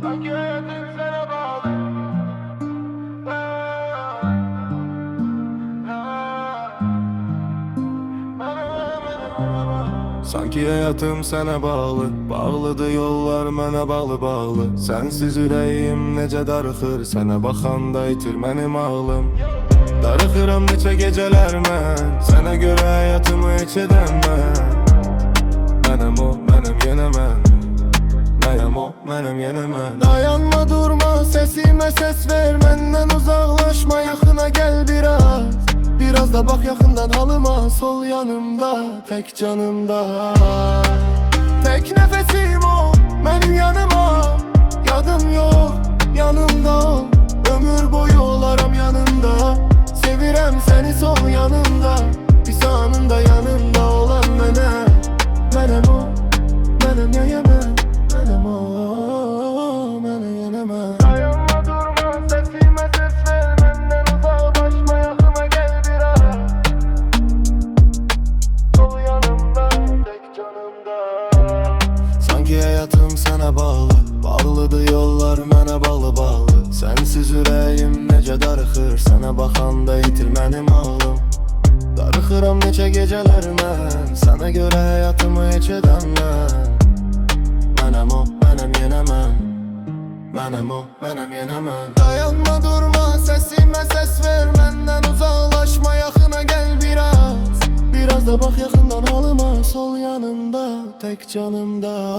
Sanki hayatım sana bağlı. Sanki hayatım sana bağlı, bağlıdı yollar mənə bağlı. Sensiz ürəyim necə darıxır, sənə baxanda itir mənim ağlım. Darıxıram neçə gecələr mən, sənə görə həyatımı heç edən mən. Mənəm o, mənəm yenə mən. Mənəm o, mənəm yenə mən. Dayanma durma, sesime ses ver, məndən uzaqlaşma, yaxına gəl biraz. Biraz da bak yakından halıma, sol yanımda, tek canımda. Tek nefesim o, benim yanıma. Yadım yok, yanımda ol. Ömür boyu olaram yanında. Sevirem seni sol yanımda. Bir anında yanımda olan benim. Benim o, benim yenemem. Benim o, benim yenemem. Dayanma durma, sesime ses ver, benden uzaklaşma, yakına gel biraz. Sol yanımda, tek canımda. Sanki hayatım sana bağlı, bağlıdı yollar mənə bağlı. Sensiz ürəyim necə darıxır, sənə baxanda itir mənim ağlım. Darıxıram neçə gecələr mən, sənə görə həyatımı heç edən mən. Mənəm o, mənəm yenə mən. Mənəm o, mənəm yenə mən. Dayanma durma, sesime ses ver, məndən uzaqlaşma, yaxına gəl biraz. Biraz da bak yakından halıma, sol yanımda, tek canımda.